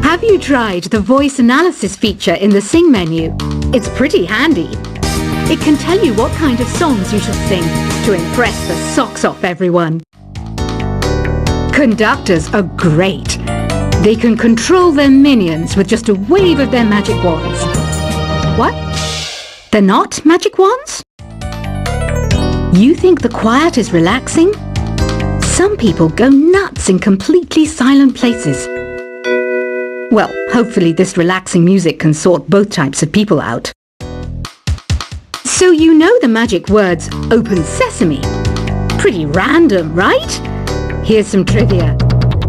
Have you tried the voice analysis feature in the Sing menu? It's pretty handy. It can tell you what kind of songs you should sing to impress the socks off everyone. Conductors are great. They can control their minions with just a wave of their magic wands. What? They're not magic wands? You think the quiet is relaxing? Some people go nuts in completely silent places. Well, hopefully this relaxing music can sort both types of people out. So you know the magic words "Open Sesame." Pretty random, right? Here's some trivia.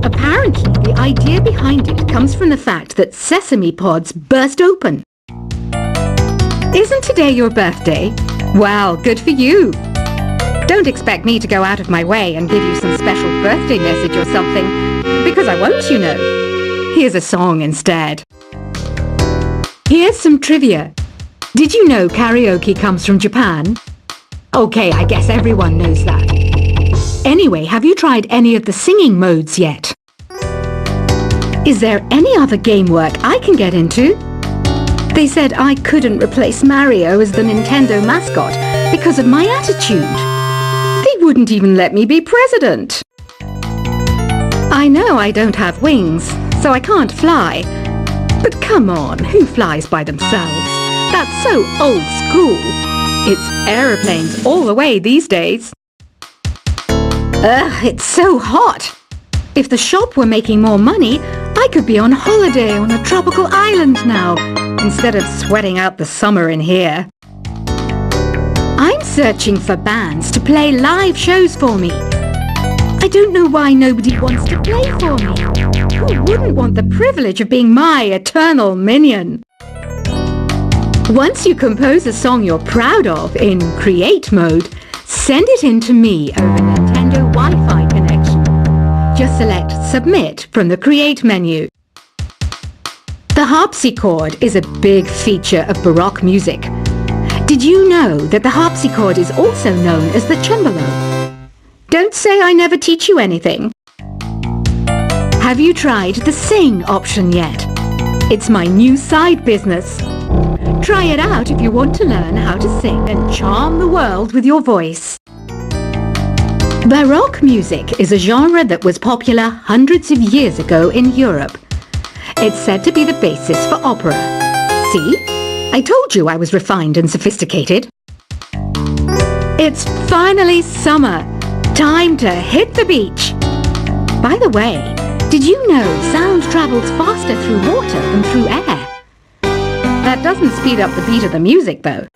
Apparently, the idea behind it comes from the fact that sesame pods burst open. Isn't today your birthday? Well, good for you. Don't expect me to go out of my way and give you some special birthday message or something, because I won't, you know. Here's a song instead. Here's some trivia. Did you know karaoke comes from Japan? Okay, I guess everyone knows that. Anyway, have you tried any of the singing modes yet? Is there any other game work I can get into? They said I couldn't replace Mario as the Nintendo mascot because of my attitude. They wouldn't even let me be president. I know I don't have wings, so I can't fly. But come on, who flies by themselves? That's so old school. It's aeroplanes all the way these days. Ugh, it's so hot. If the shop were making more money, I could be on holiday on a tropical island now, instead of sweating out the summer in here. I'm searching for bands to play live shows for me. I don't know why nobody wants to play for me. Who wouldn't want the privilege of being my eternal minion? Once you compose a song you're proud of in Create mode, send it in to me over Nintendo Wi-Fi connection. Just select Submit from the Create menu. The harpsichord is a big feature of Baroque music. Did you know that the harpsichord is also known as the cembalo? Don't say I never teach you anything. Have you tried the Sing option yet? It's my new side business. Try it out if you want to learn how to sing and charm the world with your voice. Baroque music is a genre that was popular hundreds of years ago in Europe. It's said to be the basis for opera. See? I told you I was refined and sophisticated. It's finally summer. Time to hit the beach. By the way, did you know sound travels faster through water than through air? That doesn't speed up the beat of the music, though.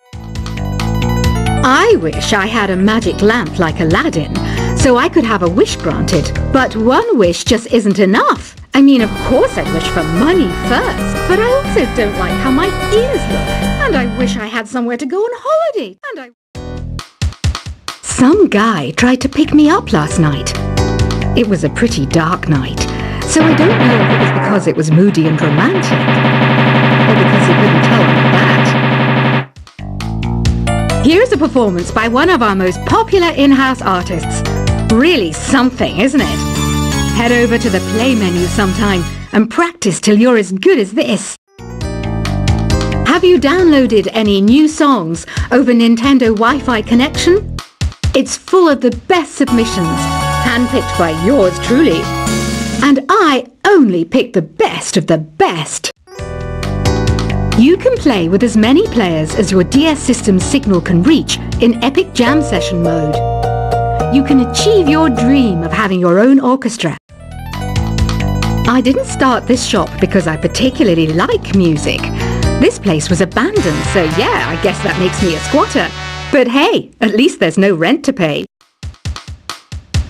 I wish I had a magic lamp like Aladdin, so I could have a wish granted. But one wish just isn't enough. I mean, of course I'd wish for money first, but I also don't like how my ears look. And I wish I had somewhere to go on holiday. Some guy tried to pick me up last night. It was a pretty dark night, so I don't know if it was because it was moody and romantic, or because he couldn't tell me that. Here's a performance by one of our most popular in-house artists. Really something, isn't it? Head over to the Play menu sometime and practice till you're as good as this. Have you downloaded any new songs over Nintendo Wi-Fi connection? It's full of the best submissions, handpicked by yours truly. And I only pick the best of the best. You can play with as many players as your DS system's signal can reach in Epic Jam Session mode. You can achieve your dream of having your own orchestra. I didn't start this shop because I particularly like music. This place was abandoned, so yeah, I guess that makes me a squatter. But hey, at least there's no rent to pay.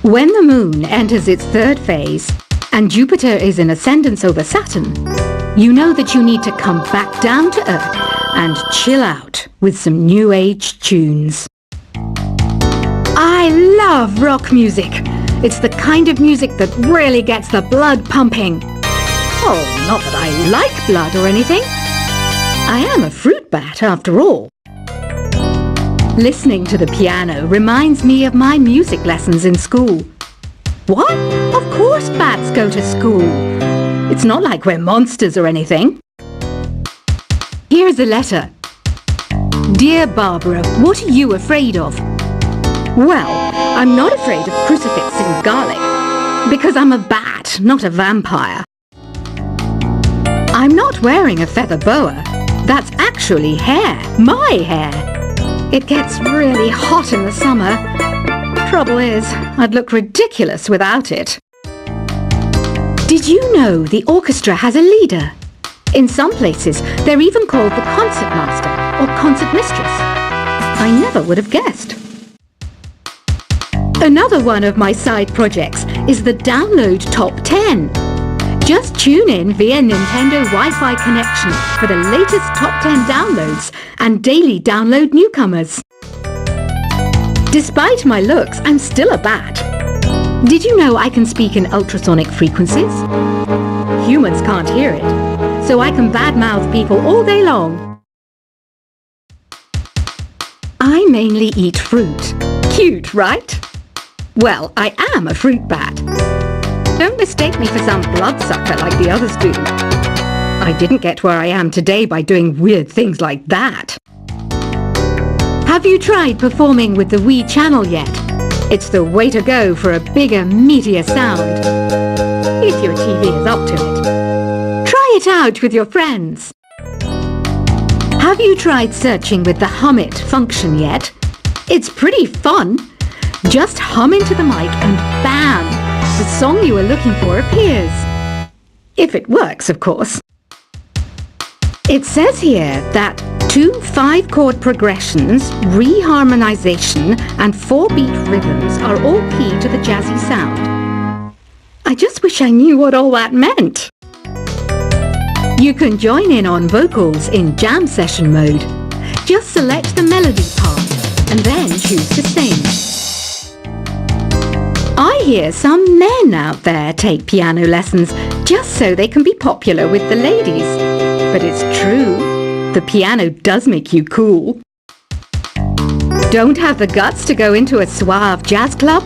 When the moon enters its third phase and Jupiter is in ascendance over Saturn, you know that you need to come back down to Earth and chill out with some new age tunes. I love rock music. It's the kind of music that really gets the blood pumping. Oh, not that I like blood or anything. I am a fruit bat after all. Listening to the piano reminds me of my music lessons in school. What? Of course bats go to school. It's not like we're monsters or anything. Here's a letter. Dear Barbara, what are you afraid of? Well, I'm not afraid of crucifix and garlic, because I'm a bat, not a vampire. I'm not wearing a feather boa. That's actually hair, my hair. It gets really hot in the summer. Trouble is, I'd look ridiculous without it. Did you know the orchestra has a leader? In some places, they're even called the concertmaster or concert mistress. I never would have guessed. Another one of my side projects is the Download Top 10. Just tune in via Nintendo Wi-Fi connection for the latest Top 10 downloads and daily download newcomers. Despite my looks, I'm still a bat. Did you know I can speak in ultrasonic frequencies? Humans can't hear it, so I can badmouth people all day long. I mainly eat fruit. Cute, right? Well, I am a fruit bat. Don't mistake me for some bloodsucker like the others do. I didn't get where I am today by doing weird things like that. Have you tried performing with the Wii channel yet? It's the way to go for a bigger, meatier sound. If your TV is up to it. Try it out with your friends. Have you tried searching with the Hum It function yet? It's pretty fun. Just hum into the mic and bam! The song you are looking for appears. If it works, of course. It says here that 2 5-chord progressions, reharmonization, and 4-beat rhythms are all key to the jazzy sound. I just wish I knew what all that meant. You can join in on vocals in jam session mode. Just select the melody part and then choose to sing. I hear some men out there take piano lessons just so they can be popular with the ladies. But it's true, the piano does make you cool. Don't have the guts to go into a suave jazz club?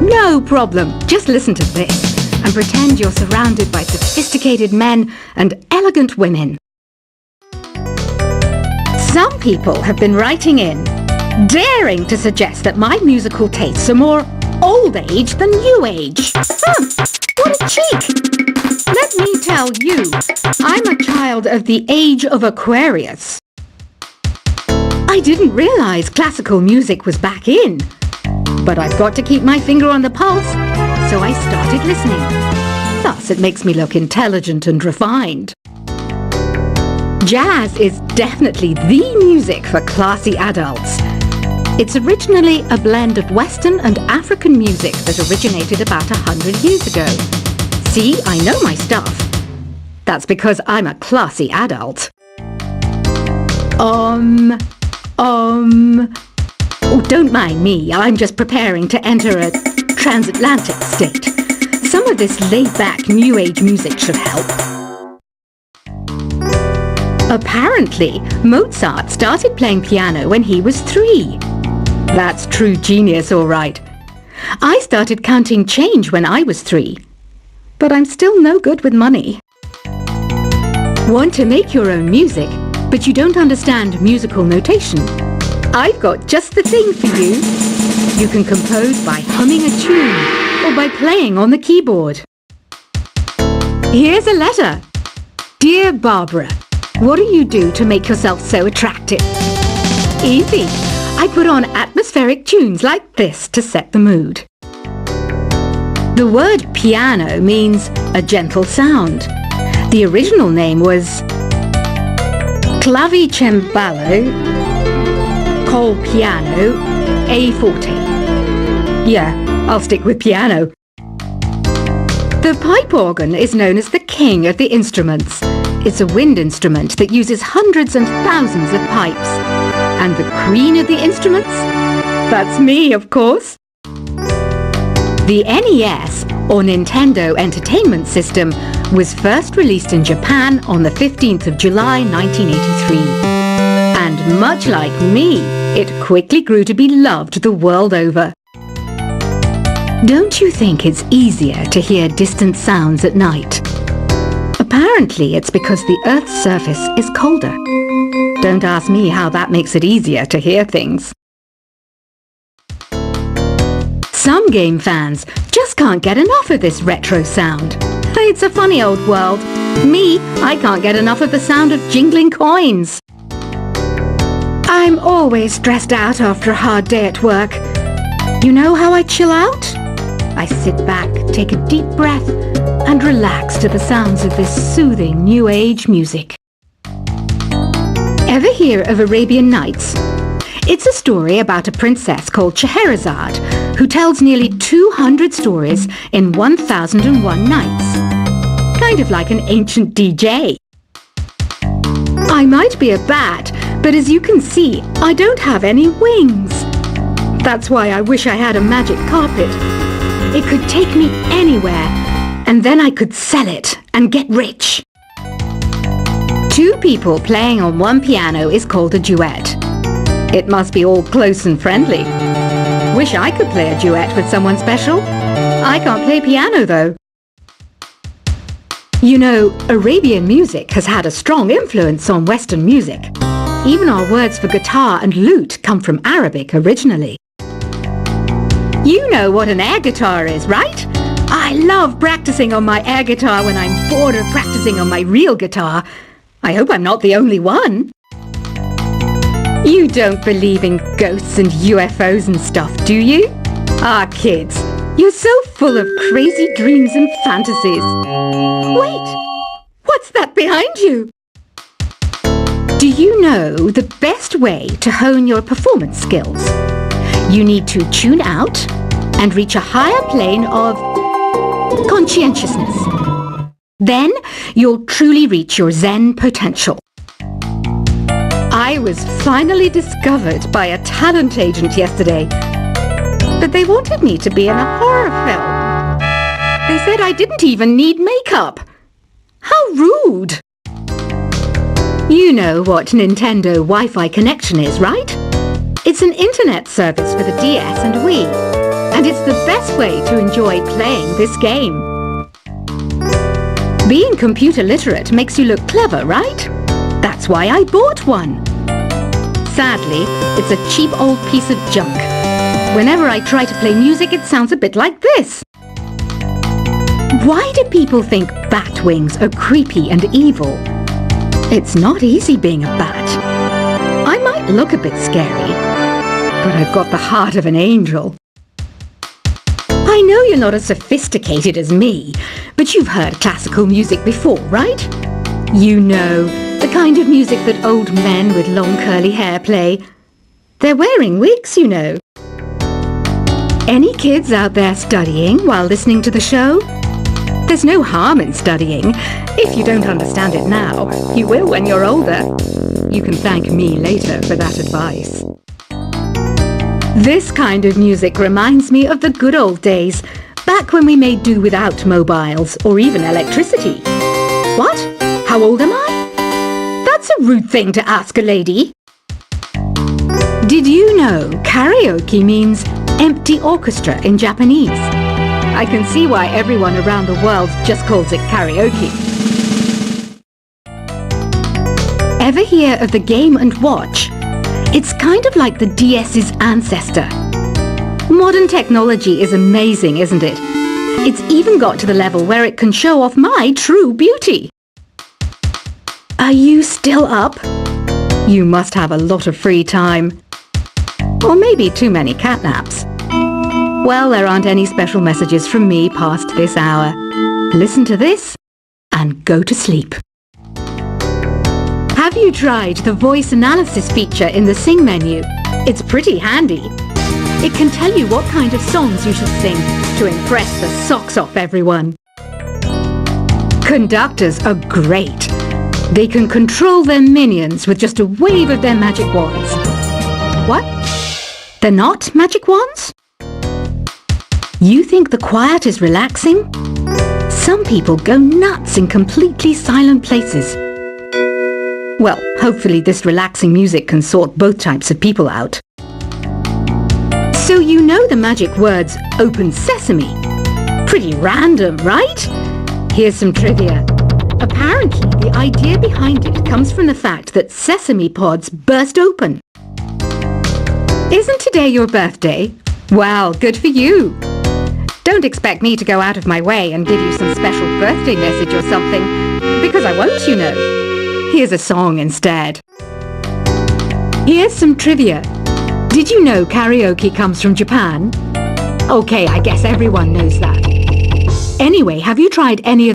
No problem, just listen to this and pretend you're surrounded by sophisticated men and elegant women. Some people have been writing in, daring to suggest that my musical tastes are more old age than new age. What a cheek! Let me tell you, I'm a child of the age of Aquarius. I didn't realize classical music was back in. But I've got to keep my finger on the pulse, so I started listening. Thus, it makes me look intelligent and refined. Jazz is definitely the music for classy adults. It's originally a blend of Western and African music that originated about 100 years ago. See, I know my stuff. That's because I'm a classy adult. Oh, don't mind me. I'm just preparing to enter a transatlantic state. Some of this laid-back New Age music should help. Apparently, Mozart started playing piano when he was 3. That's true genius, all right. I started counting change when I was 3. But I'm still no good with money. Want to make your own music, but you don't understand musical notation? I've got just the thing for you. You can compose by humming a tune or by playing on the keyboard. Here's a letter. Dear Barbara, what do you do to make yourself so attractive? Easy. I put on atmospheric tunes like this to set the mood. The word piano means a gentle sound. The original name was clavicembalo col piano a forte. Yeah, I'll stick with piano. The pipe organ is known as the king of the instruments. It's a wind instrument that uses hundreds and thousands of pipes. And the queen of the instruments? That's me, of course. The NES, or Nintendo Entertainment System, was first released in Japan on the 15th of July 1983. And much like me, it quickly grew to be loved the world over. Don't you think it's easier to hear distant sounds at night? Apparently, it's because the Earth's surface is colder. Don't ask me how that makes it easier to hear things. Some game fans just can't get enough of this retro sound. It's a funny old world. Me, I can't get enough of the sound of jingling coins. I'm always stressed out after a hard day at work. You know how I chill out? I sit back, take a deep breath, and relax to the sounds of this soothing New Age music. Ever hear of Arabian Nights? It's a story about a princess called Scheherazade who tells nearly 200 stories in 1001 nights. Kind of like an ancient DJ. I might be a bat, but as you can see, I don't have any wings. That's why I wish I had a magic carpet. It could take me anywhere, and then I could sell it and get rich. Two people playing on one piano is called a duet. It must be all close and friendly. Wish I could play a duet with someone special. I can't play piano though. You know, Arabian music has had a strong influence on Western music. Even our words for guitar and lute come from Arabic originally. You know what an air guitar is, right? I love practicing on my air guitar when I'm bored of practicing on my real guitar. I hope I'm not the only one. You don't believe in ghosts and UFOs and stuff, do you? Ah, kids, you're so full of crazy dreams and fantasies. Wait, what's that behind you? Do you know the best way to hone your performance skills? You need to tune out and reach a higher plane of conscientiousness. Then you'll truly reach your Zen potential. I was finally discovered by a talent agent yesterday, but they wanted me to be in a horror film. They said I didn't even need makeup. How rude! You know what Nintendo Wi-Fi connection is, right? It's an internet service for the DS and Wii, and it's the best way to enjoy playing this game. Being computer literate makes you look clever, right? That's why I bought one. Sadly, it's a cheap old piece of junk. Whenever I try to play music, it sounds a bit like this. Why do people think bat wings are creepy and evil? It's not easy being a bat. I might look a bit scary, but I've got the heart of an angel. I know you're not as sophisticated as me, but you've heard classical music before, right? You know, the kind of music that old men with long curly hair play. They're wearing wigs, you know. Any kids out there studying while listening to the show? There's no harm in studying. If you don't understand it now, you will when you're older. You can thank me later for that advice. This kind of music reminds me of the good old days, back when we made do without mobiles or even electricity. What? How old am I? That's a rude thing to ask a lady. Did you know karaoke means empty orchestra in Japanese? I can see why everyone around the world just calls it karaoke. Ever hear of the Game & Watch? It's kind of like the DS's ancestor. Modern technology is amazing, isn't it? It's even got to the level where it can show off my true beauty. Are you still up? You must have a lot of free time. Or maybe too many catnaps. Well, there aren't any special messages from me past this hour. Listen to this and go to sleep. Have you tried the voice analysis feature in the Sing menu? It's pretty handy. It can tell you what kind of songs you should sing to impress the socks off everyone. Conductors are great. They can control their minions with just a wave of their magic wands. What? They're not magic wands? You think the quiet is relaxing? Some people go nuts in completely silent places. Well, hopefully this relaxing music can sort both types of people out. So you know the magic words open sesame. Pretty random, right? Here's some trivia. Apparently, the idea behind it comes from the fact that sesame pods burst open. Isn't today your birthday? Well, good for you. Don't expect me to go out of my way and give you some special birthday message or something, because I won't, you know. Here's a song instead. Here's some trivia. Did you know karaoke comes from Japan? Okay, I guess everyone knows that. Anyway, have you tried any of